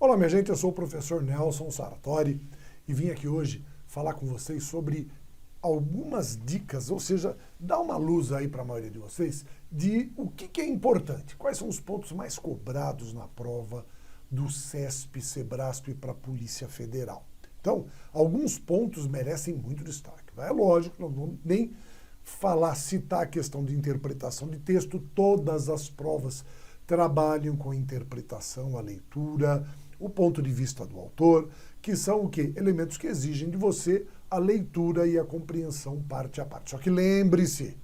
Olá, minha gente, eu sou o professor Nelson Sartori e vim aqui hoje falar com vocês sobre algumas dicas, ou seja, dar uma luz aí para a maioria de vocês de o que é importante, quais são os pontos mais cobrados na prova do CESP, SEBRASP para a Polícia Federal. Então, alguns pontos merecem muito destaque. É lógico, não vamos nem citar a questão de interpretação de texto, todas as provas trabalham com a interpretação, a leitura, o ponto de vista do autor, que são o quê? Elementos que exigem de você a leitura e a compreensão parte a parte. Só que lembre-se,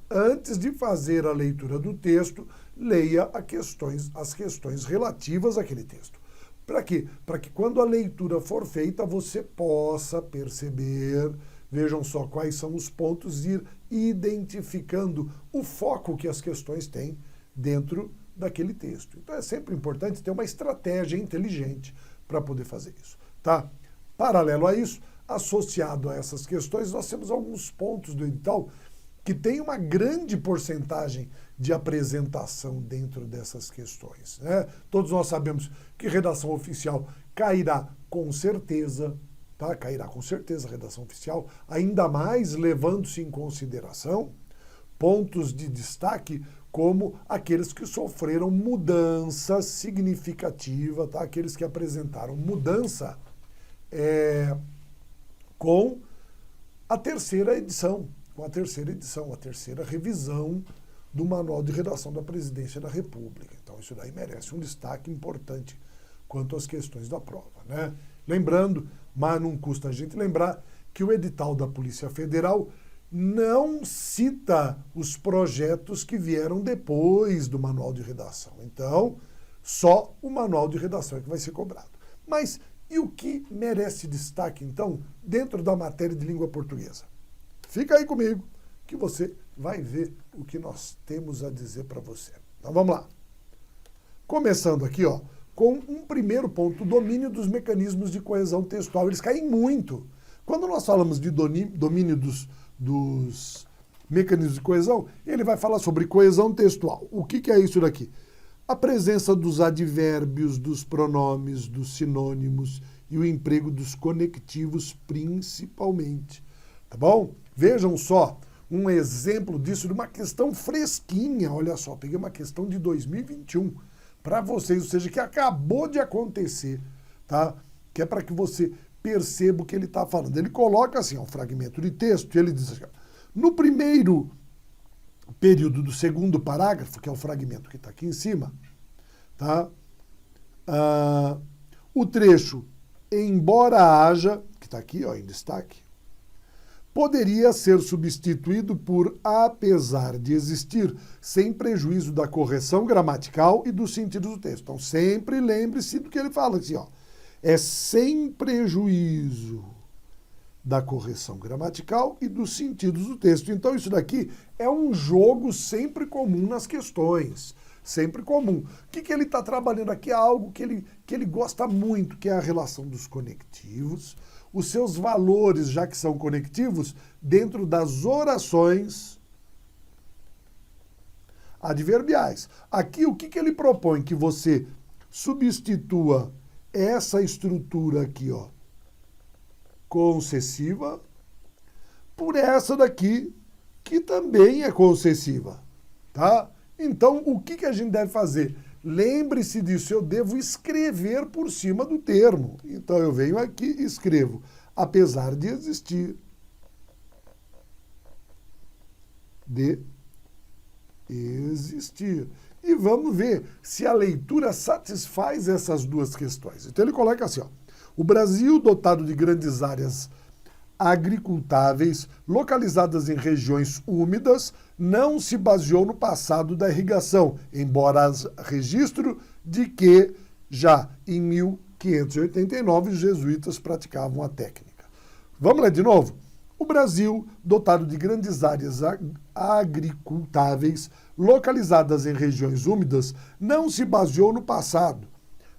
antes de fazer a leitura do texto, leia as questões relativas àquele texto. Para quê? Para que quando a leitura for feita, você possa perceber, vejam só quais são os pontos, ir identificando o foco que as questões têm dentro daquele texto. Então é sempre importante ter uma estratégia inteligente para poder fazer isso, tá? Paralelo a isso, associado a essas questões, nós temos alguns pontos do edital que tem uma grande porcentagem de apresentação dentro dessas questões, né? Todos nós sabemos que redação oficial cairá com certeza, tá? Cairá com certeza a redação oficial, ainda mais levando-se em consideração pontos de destaque como aqueles que sofreram mudança significativa, tá? Aqueles que apresentaram mudança com a terceira edição, a terceira revisão do Manual de Redação da Presidência da República. Então isso daí merece um destaque importante quanto às questões da prova, né? Lembrando, mas não custa a gente lembrar, que o edital da Polícia Federal não cita os projetos que vieram depois do Manual de Redação. Então, só o Manual de Redação é que vai ser cobrado. Mas e o que merece destaque, então, dentro da matéria de língua portuguesa? Fica aí comigo, que você vai ver o que nós temos a dizer para você. Então, vamos lá. Começando aqui, ó, com um primeiro ponto, o domínio dos mecanismos de coesão textual. Eles caem muito. Quando nós falamos de domínio dos mecanismos de coesão, ele vai falar sobre coesão textual. O que é isso daqui? A presença dos advérbios, dos pronomes, dos sinônimos e o emprego dos conectivos principalmente. Tá bom? Vejam só um exemplo disso de uma questão fresquinha. Olha só, peguei uma questão de 2021 para vocês, ou seja, que acabou de acontecer, tá? Que é para que você perceba o que ele está falando. Ele coloca assim, um fragmento de texto, e ele diz assim, no primeiro período do segundo parágrafo, que é o fragmento que está aqui em cima, tá? O trecho, embora haja, que está aqui, ó, em destaque, poderia ser substituído por apesar de existir, sem prejuízo da correção gramatical e dos sentidos do texto. Então, sempre lembre-se do que ele fala, assim, ó. É sem prejuízo da correção gramatical e dos sentidos do texto. Então, isso daqui é um jogo sempre comum nas questões. Sempre comum. O que ele está trabalhando aqui é algo que ele gosta muito, que é a relação dos conectivos, os seus valores, já que são conectivos, dentro das orações adverbiais. Aqui, o que ele propõe? Que você substitua essa estrutura aqui, ó, concessiva, por essa daqui, que também é concessiva, tá? Então, o que a gente deve fazer? Lembre-se disso, eu devo escrever por cima do termo. Então, eu venho aqui e escrevo, apesar de existir. E vamos ver se a leitura satisfaz essas duas questões. Então ele coloca assim, ó, o Brasil, dotado de grandes áreas agricultáveis, localizadas em regiões úmidas, não se baseou no passado da irrigação, embora haja registro de que já em 1589 os jesuítas praticavam a técnica. Vamos ler de novo? O Brasil, dotado de grandes áreas agricultáveis, localizadas em regiões úmidas, não se baseou no passado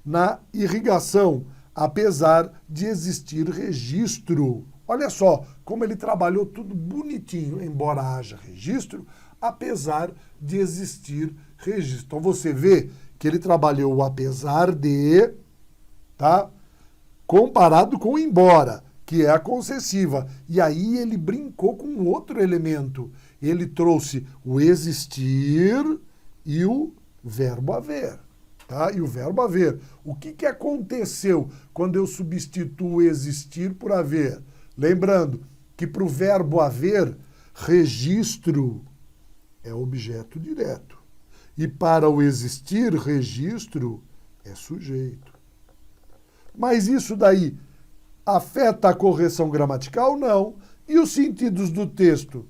na irrigação, apesar de existir registro. Olha só como ele trabalhou tudo bonitinho, embora haja registro, apesar de existir registro. Então você vê que ele trabalhou apesar de tá? Comparado com embora, que é a concessiva. E aí ele brincou com outro elemento. Ele trouxe o existir e o verbo haver. Tá? E o verbo haver. O que aconteceu quando eu substituo existir por haver? Lembrando que para o verbo haver, registro é objeto direto. E para o existir, registro é sujeito. Mas isso daí afeta a correção gramatical? Não. E os sentidos do texto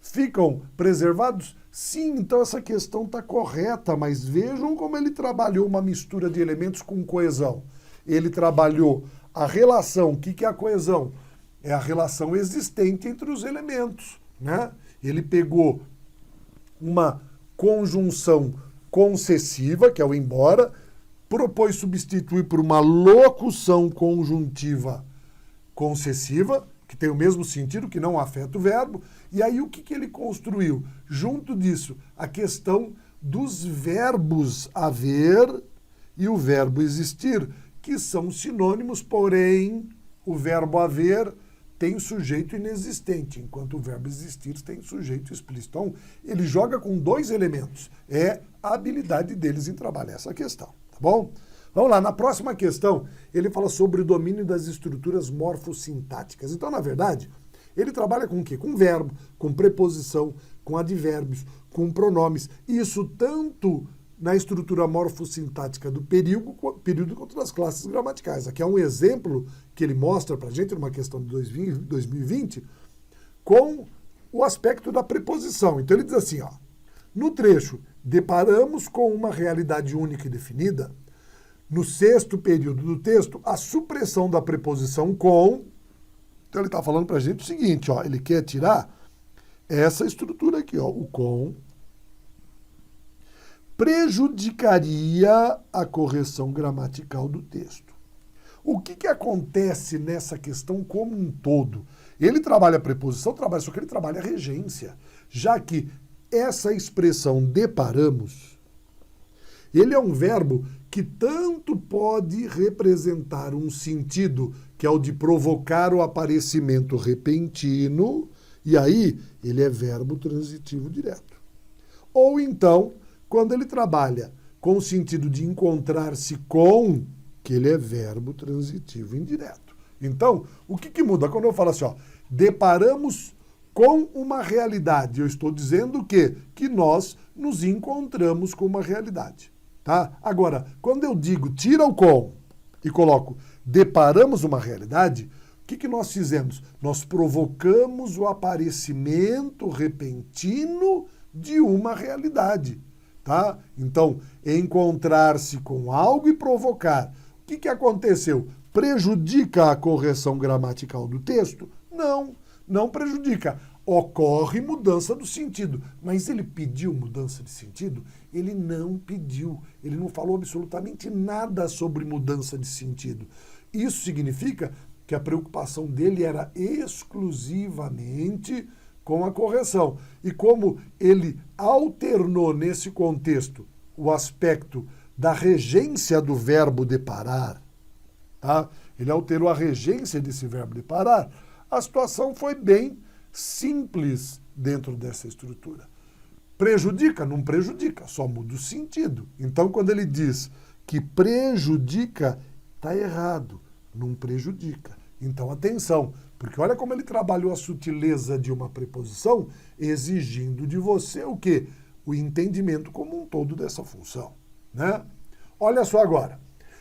ficam preservados? Sim, então essa questão está correta, mas vejam como ele trabalhou uma mistura de elementos com coesão. Ele trabalhou a relação. O que é a coesão? É a relação existente entre os elementos, né? Ele pegou uma conjunção concessiva, que é o embora, propôs substituir por uma locução conjuntiva concessiva, que tem o mesmo sentido, que não afeta o verbo. E aí o que ele construiu? Junto disso, a questão dos verbos haver e o verbo existir, que são sinônimos, porém o verbo haver tem sujeito inexistente, enquanto o verbo existir tem sujeito explícito. Então, ele joga com dois elementos. É a habilidade deles em trabalhar essa questão, tá bom? Vamos lá, na próxima questão, ele fala sobre o domínio das estruturas morfossintáticas. Então, na verdade, ele trabalha com o quê? Com verbo, com preposição, com advérbios, com pronomes. Isso tanto na estrutura morfossintática do período quanto das classes gramaticais. Aqui é um exemplo que ele mostra para a gente, numa questão de 2020, com o aspecto da preposição. Então ele diz assim, ó, no trecho, deparamos com uma realidade única e definida. No sexto período do texto, a supressão da preposição com. Então ele está falando para a gente o seguinte, ó, ele quer tirar essa estrutura aqui, ó, o com, prejudicaria a correção gramatical do texto. O que acontece nessa questão como um todo? Ele trabalha a preposição, só que ele trabalha a regência, já que essa expressão deparamos, ele é um verbo que tanto pode representar um sentido, que é o de provocar o aparecimento repentino, e aí ele é verbo transitivo direto. Ou então, quando ele trabalha com o sentido de encontrar-se com, que ele é verbo transitivo indireto. Então, o que muda? Quando eu falo assim, ó, deparamos com uma realidade, eu estou dizendo que nós nos encontramos com uma realidade. Tá? Agora, quando eu digo tira o com e coloco deparamos uma realidade, o que nós fizemos? Nós provocamos o aparecimento repentino de uma realidade. Tá? Então, encontrar-se com algo e provocar. O que aconteceu? Prejudica a correção gramatical do texto? Não, não prejudica. Ocorre mudança do sentido. Mas ele pediu mudança de sentido? Ele não pediu. Ele não falou absolutamente nada sobre mudança de sentido. Isso significa que a preocupação dele era exclusivamente com a correção. E como ele alternou nesse contexto o aspecto da regência do verbo deparar, tá? Ele alterou a regência desse verbo deparar, a situação foi bem simples dentro dessa estrutura. Prejudica? Não prejudica, só muda o sentido. Então, quando ele diz que prejudica, está errado, não prejudica. Então, atenção, porque olha como ele trabalhou a sutileza de uma preposição, exigindo de você o quê? O entendimento como um todo dessa função, né? Olha só agora,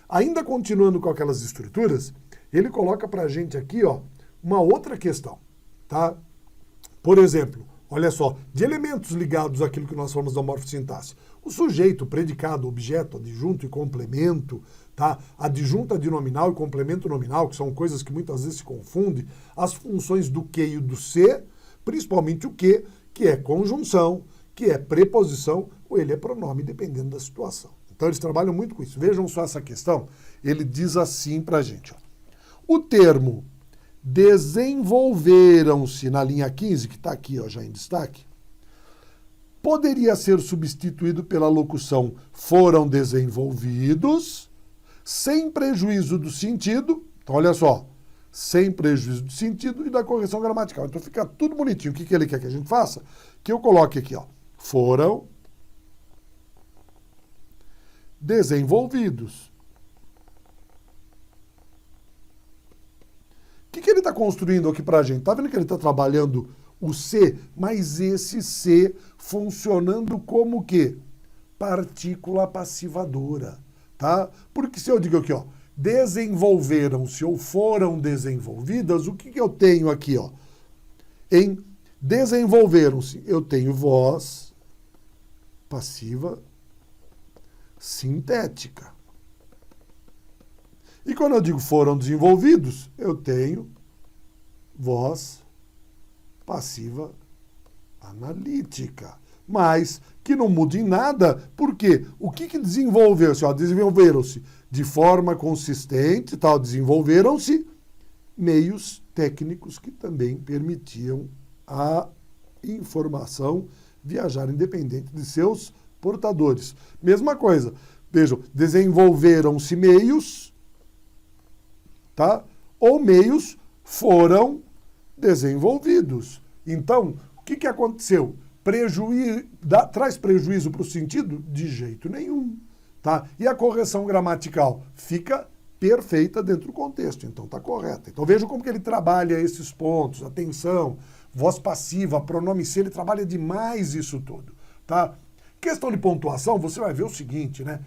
ainda continuando com aquelas estruturas, ele coloca para a gente aqui, ó, uma outra questão, tá? Por exemplo, olha só, de elementos ligados àquilo que nós falamos da morfossintaxe, o sujeito, o predicado, objeto, adjunto e complemento, tá? Adjunto adnominal e complemento nominal, que são coisas que muitas vezes se confundem, as funções do que e do se, principalmente o que é conjunção, que é preposição, ou ele é pronome, dependendo da situação. Então eles trabalham muito com isso. Vejam só essa questão, ele diz assim pra gente, ó. O termo desenvolveram-se na linha 15, que está aqui, ó, já em destaque, poderia ser substituído pela locução foram desenvolvidos, sem prejuízo do sentido. Então, olha só, sem prejuízo do sentido e da correção gramatical. Então, fica tudo bonitinho. O que ele quer que a gente faça? Que eu coloque aqui, ó, foram desenvolvidos. O que ele está construindo aqui para a gente? Está vendo que ele está trabalhando o C, mas esse C funcionando como o quê? Partícula passivadora, tá? Porque se eu digo aqui, ó, desenvolveram-se ou foram desenvolvidas, o que eu tenho aqui, ó? Em desenvolveram-se, eu tenho voz passiva sintética. E quando eu digo foram desenvolvidos, eu tenho voz passiva analítica. Mas que não muda em nada, porque o que desenvolveu-se? Desenvolveram-se de forma consistente, tal, desenvolveram-se meios técnicos que também permitiam a informação viajar independente de seus portadores. Mesma coisa, vejam, desenvolveram-se meios, tá? Ou meios foram desenvolvidos. Então, o que aconteceu? Traz prejuízo para o sentido? De jeito nenhum. Tá? E a correção gramatical fica perfeita dentro do contexto, então está correta. Então vejam como que ele trabalha esses pontos, atenção, voz passiva, pronome se, ele trabalha demais isso tudo. Tá? Questão de pontuação, você vai ver o seguinte, né?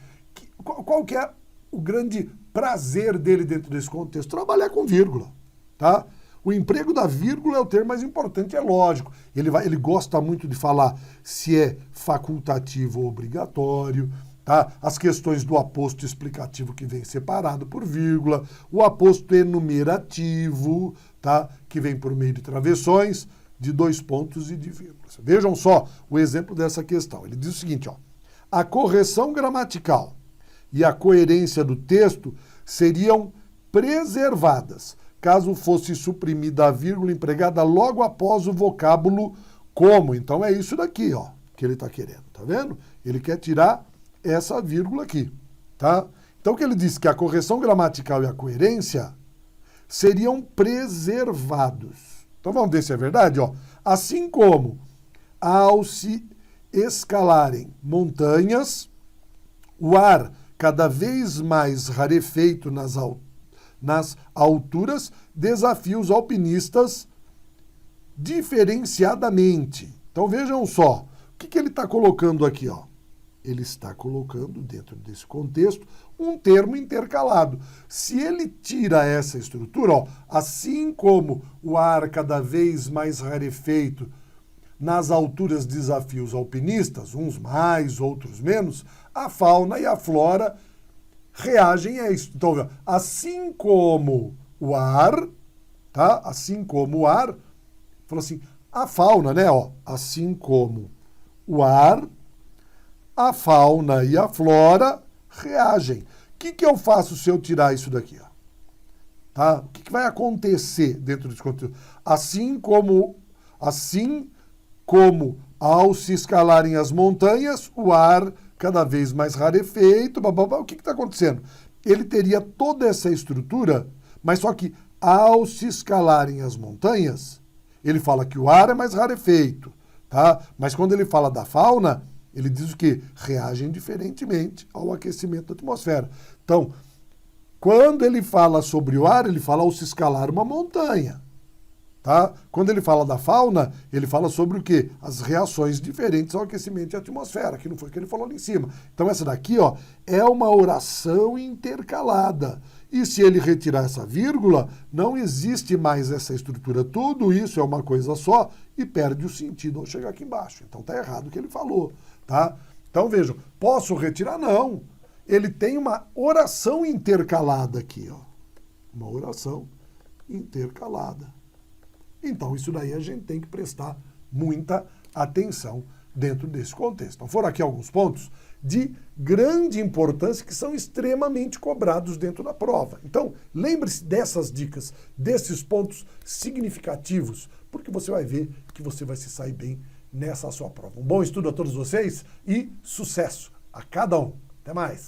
Qual que é o grande prazer dele dentro desse contexto? Trabalhar com vírgula, tá? O emprego da vírgula é o termo mais importante, é lógico. Ele gosta muito de falar se é facultativo ou obrigatório, tá? As questões do aposto explicativo que vem separado por vírgula, o aposto enumerativo, tá? Que vem por meio de travessões, de 2 pontos e de vírgulas. Vejam só o exemplo dessa questão. Ele diz o seguinte, ó, a correção gramatical e a coerência do texto seriam preservadas caso fosse suprimida a vírgula empregada logo após o vocábulo como. Então é isso daqui, ó, que ele está querendo, tá vendo? Ele quer tirar essa vírgula aqui, tá? Então o que ele diz? Que a correção gramatical e a coerência seriam preservados. Então vamos ver se é verdade, ó. Assim como ao se escalarem montanhas, o ar cada vez mais rarefeito nas alturas, desafia os alpinistas diferenciadamente. Então vejam só, o que ele está colocando aqui, ó? Ele está colocando dentro desse contexto um termo intercalado. Se ele tira essa estrutura, ó, assim como o ar cada vez mais rarefeito nas alturas desafia os alpinistas, uns mais, outros menos, a fauna e a flora reagem a isso. Então, assim como o ar, tá? Assim como o ar, falou assim, a fauna, né? Ó, assim como o ar, a fauna e a flora reagem. O que eu faço se eu tirar isso daqui? Ó? Tá? O que vai acontecer dentro desse contexto? Assim como ao se escalarem as montanhas, o ar cada vez mais rarefeito, o que está acontecendo? Ele teria toda essa estrutura, mas só que ao se escalarem as montanhas, ele fala que o ar é mais rarefeito, tá? Mas quando ele fala da fauna, ele diz o quê? Reagem diferentemente ao aquecimento da atmosfera. Então, quando ele fala sobre o ar, ele fala ao se escalar uma montanha. Tá? Quando ele fala da fauna, ele fala sobre o quê? As reações diferentes ao aquecimento da atmosfera, que não foi o que ele falou ali em cima. Então essa daqui, ó, é uma oração intercalada. E se ele retirar essa vírgula, não existe mais essa estrutura. Tudo isso é uma coisa só e perde o sentido ao chegar aqui embaixo. Então tá errado o que ele falou, tá? Então vejam, posso retirar? Não. Ele tem uma oração intercalada aqui, ó. Uma oração intercalada. Então, isso daí a gente tem que prestar muita atenção dentro desse contexto. Então, foram aqui alguns pontos de grande importância que são extremamente cobrados dentro da prova. Então, lembre-se dessas dicas, desses pontos significativos, porque você vai ver que você vai se sair bem nessa sua prova. Um bom estudo a todos vocês e sucesso a cada um. Até mais!